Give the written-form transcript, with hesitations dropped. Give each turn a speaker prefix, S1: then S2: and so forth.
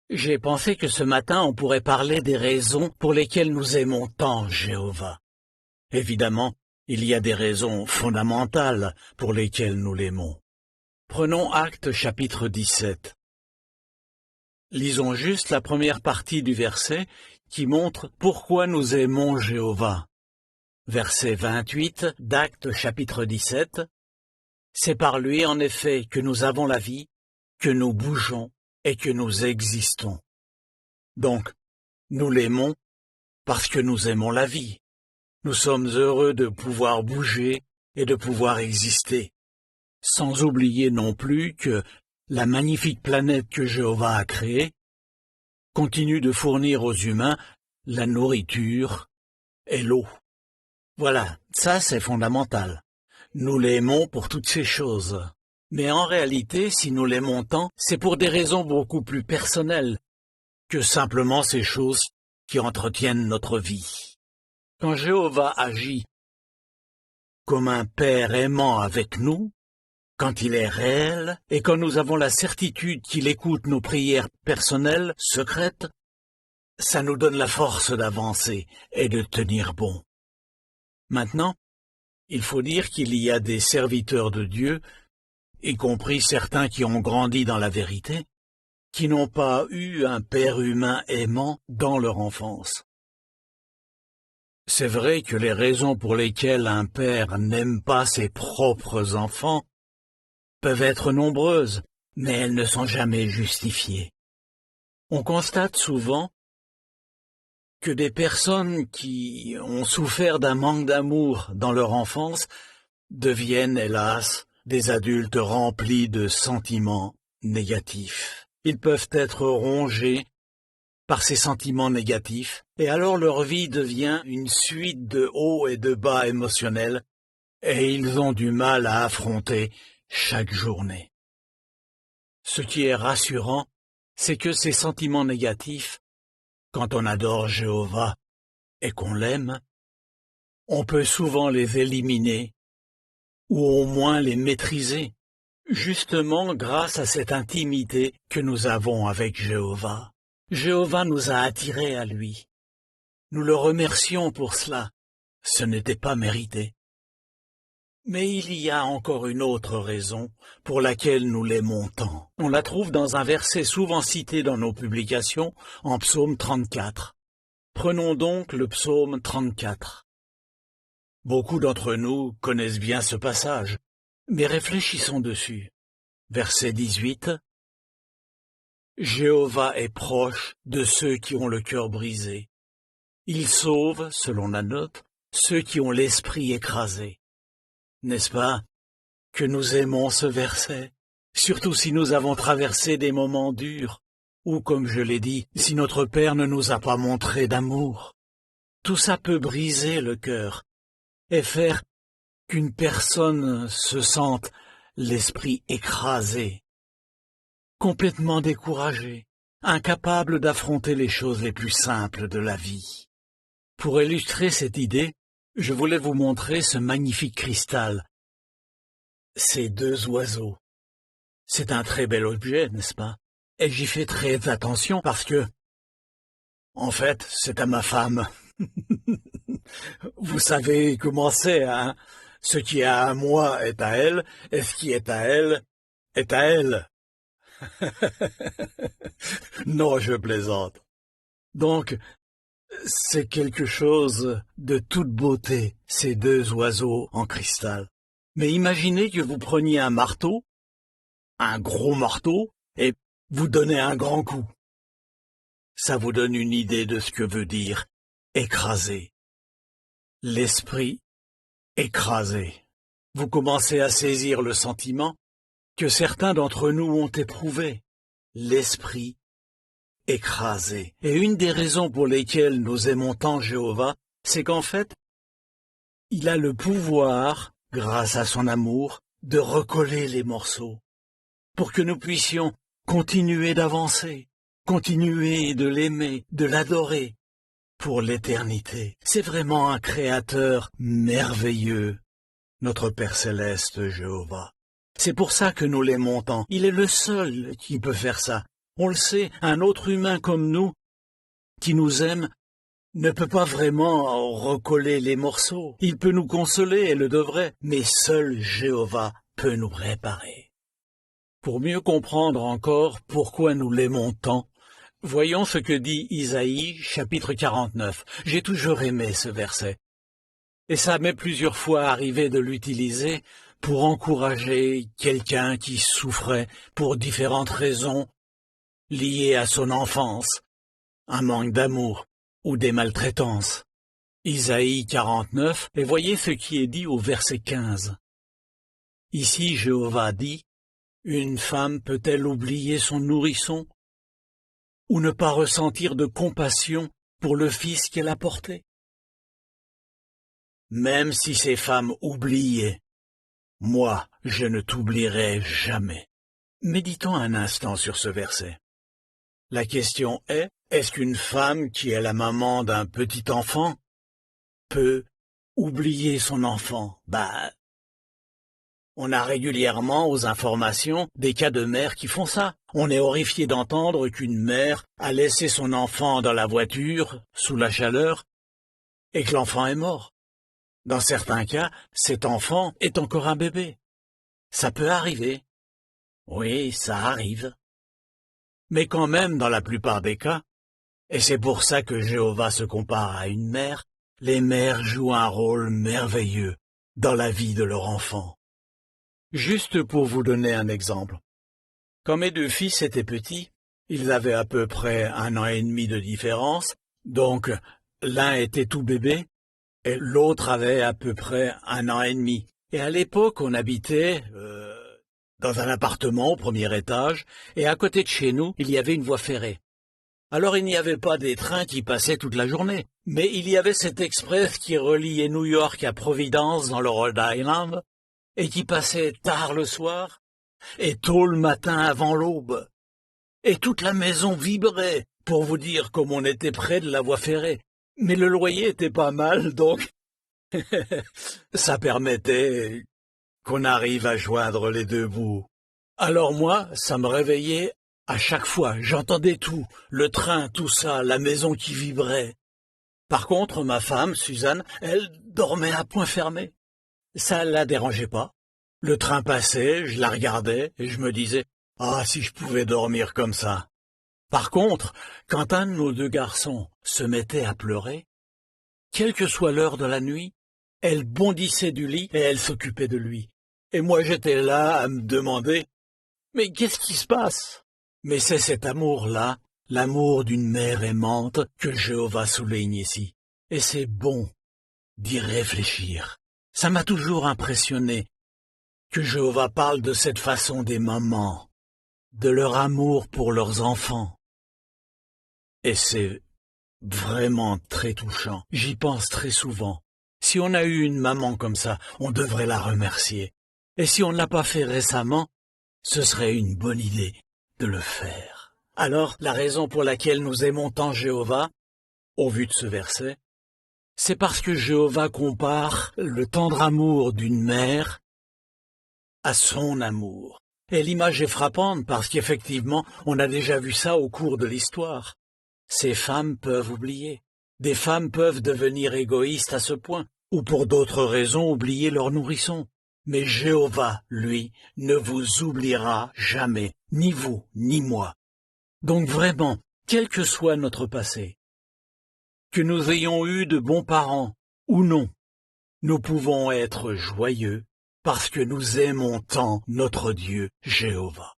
S1: J'ai pensé que ce matin on pourrait parler des raisons pour lesquelles nous aimons tant Jéhovah. Évidemment, il y a des raisons fondamentales pour lesquelles nous l'aimons. Prenons Actes chapitre 17. Lisons juste la première partie du verset qui montre pourquoi nous aimons Jéhovah. Verset 28 d'Actes chapitre 17. C'est par lui en effet que nous avons la vie, que nous bougeons et que nous existons. Donc, nous l'aimons parce que nous aimons la vie. Nous sommes heureux de pouvoir bouger et de pouvoir exister. Sans oublier non plus que la magnifique planète que Jéhovah a créée continue de fournir aux humains la nourriture et l'eau. Voilà, ça c'est fondamental. Nous l'aimons pour toutes ces choses. Mais en réalité, si nous l'aimons tant, c'est pour des raisons beaucoup plus personnelles que simplement ces choses qui entretiennent notre vie. Quand Jéhovah agit comme un Père aimant avec nous, quand il est réel et quand nous avons la certitude qu'il écoute nos prières personnelles, secrètes, ça nous donne la force d'avancer et de tenir bon. Maintenant, il faut dire qu'il y a des serviteurs de Dieu, y compris certains qui ont grandi dans la vérité, qui n'ont pas eu un père humain aimant dans leur enfance. C'est vrai que les raisons pour lesquelles un père n'aime pas ses propres enfants peuvent être nombreuses, mais elles ne sont jamais justifiées. On constate souvent que des personnes qui ont souffert d'un manque d'amour dans leur enfance deviennent, hélas, des adultes remplis de sentiments négatifs. Ils peuvent être rongés par ces sentiments négatifs, et alors leur vie devient une suite de hauts et de bas émotionnels, et ils ont du mal à affronter chaque journée. Ce qui est rassurant, c'est que ces sentiments négatifs, quand on adore Jéhovah et qu'on l'aime, on peut souvent les éliminer, ou au moins les maîtriser, justement grâce à cette intimité que nous avons avec Jéhovah. Jéhovah nous a attirés à lui. Nous le remercions pour cela. Ce n'était pas mérité. Mais il y a encore une autre raison pour laquelle nous l'aimons tant. On la trouve dans un verset souvent cité dans nos publications, en psaume 34. Prenons donc le psaume 34. Beaucoup d'entre nous connaissent bien ce passage, mais réfléchissons dessus. Verset 18. Jéhovah est proche de ceux qui ont le cœur brisé. Il sauve, selon la note, ceux qui ont l'esprit écrasé. N'est-ce pas que nous aimons ce verset, surtout si nous avons traversé des moments durs, ou, comme je l'ai dit, si notre Père ne nous a pas montré d'amour. Tout ça peut briser le cœur et faire qu'une personne se sente l'esprit écrasé, complètement découragé, incapable d'affronter les choses les plus simples de la vie. Pour illustrer cette idée, je voulais vous montrer ce magnifique cristal, ces deux oiseaux. C'est un très bel objet, n'est-ce pas? Et j'y fais très attention parce que, en fait, c'est à ma femme. Vous savez comment c'est, hein? Ce qui est à moi est à elle, et ce qui est à elle est à elle. Non, je plaisante. Donc, c'est quelque chose de toute beauté, ces deux oiseaux en cristal. Mais imaginez que vous preniez un marteau, un gros marteau, et vous donnez un grand coup. Ça vous donne une idée de ce que veut dire écraser. L'esprit écrasé. Vous commencez à saisir le sentiment que certains d'entre nous ont éprouvé. L'esprit écrasé. Et une des raisons pour lesquelles nous aimons tant Jéhovah, c'est qu'en fait, il a le pouvoir, grâce à son amour, de recoller les morceaux, pour que nous puissions continuer d'avancer, continuer de l'aimer, de l'adorer, pour l'éternité. C'est vraiment un créateur merveilleux, notre Père céleste Jéhovah. C'est pour ça que nous l'aimons tant. Il est le seul qui peut faire ça. On le sait, un autre humain comme nous, qui nous aime, ne peut pas vraiment recoller les morceaux. Il peut nous consoler et le devrait, mais seul Jéhovah peut nous réparer. Pour mieux comprendre encore pourquoi nous l'aimons tant, voyons ce que dit Isaïe, chapitre 49. J'ai toujours aimé ce verset. Et ça m'est plusieurs fois arrivé de l'utiliser pour encourager quelqu'un qui souffrait pour différentes raisons liées à son enfance, un manque d'amour ou des maltraitances. Isaïe 49, et voyez ce qui est dit au verset 15. Ici, Jéhovah dit, « Une femme peut-elle oublier son nourrisson ou ne pas ressentir de compassion pour le fils qu'elle a porté? Même si ces femmes oubliaient, moi, je ne t'oublierai jamais. » Méditons un instant sur ce verset. La question est-ce qu'une femme qui est la maman d'un petit enfant peut oublier son enfant? On a régulièrement aux informations des cas de mères qui font ça. On est horrifié d'entendre qu'une mère a laissé son enfant dans la voiture, sous la chaleur, et que l'enfant est mort. Dans certains cas, cet enfant est encore un bébé. Ça peut arriver. Oui, ça arrive. Mais quand même, dans la plupart des cas, et c'est pour ça que Jéhovah se compare à une mère, les mères jouent un rôle merveilleux dans la vie de leur enfant. Juste pour vous donner un exemple. Quand mes deux fils étaient petits, ils avaient à peu près 1 an et demi de différence, donc l'un était tout bébé et l'autre avait à peu près 1 an et demi. Et à l'époque, on habitait dans un appartement au premier étage, et à côté de chez nous, il y avait une voie ferrée. Alors il n'y avait pas des trains qui passaient toute la journée, mais il y avait cet express qui reliait New York à Providence dans le Rhode Island, et qui passait tard le soir, et tôt le matin avant l'aube. Et toute la maison vibrait, pour vous dire comme on était près de la voie ferrée. Mais le loyer était pas mal, donc ça permettait qu'on arrive à joindre les deux bouts. Alors moi, ça me réveillait à chaque fois, j'entendais tout, le train, tout ça, la maison qui vibrait. Par contre, ma femme, Suzanne, elle dormait à point fermé. Ça la dérangeait pas. Le train passait, je la regardais et je me disais « Ah, si je pouvais dormir comme ça !» Par contre, quand un de nos deux garçons se mettait à pleurer, quelle que soit l'heure de la nuit, elle bondissait du lit et elle s'occupait de lui. Et moi j'étais là à me demander « Mais qu'est-ce qui se passe ?» Mais c'est cet amour-là, l'amour d'une mère aimante, que Jéhovah souligne ici. Et c'est bon d'y réfléchir. Ça m'a toujours impressionné que Jéhovah parle de cette façon des mamans, de leur amour pour leurs enfants. Et c'est vraiment très touchant. J'y pense très souvent. Si on a eu une maman comme ça, on devrait la remercier. Et si on ne l'a pas fait récemment, ce serait une bonne idée de le faire. Alors, la raison pour laquelle nous aimons tant Jéhovah, au vu de ce verset, c'est parce que Jéhovah compare le tendre amour d'une mère à son amour. Et l'image est frappante parce qu'effectivement, on a déjà vu ça au cours de l'histoire. Ces femmes peuvent oublier. Des femmes peuvent devenir égoïstes à ce point, ou pour d'autres raisons oublier leur nourrisson. Mais Jéhovah, lui, ne vous oubliera jamais, ni vous, ni moi. Donc vraiment, quel que soit notre passé, que nous ayons eu de bons parents ou non, nous pouvons être joyeux parce que nous aimons tant notre Dieu Jéhovah.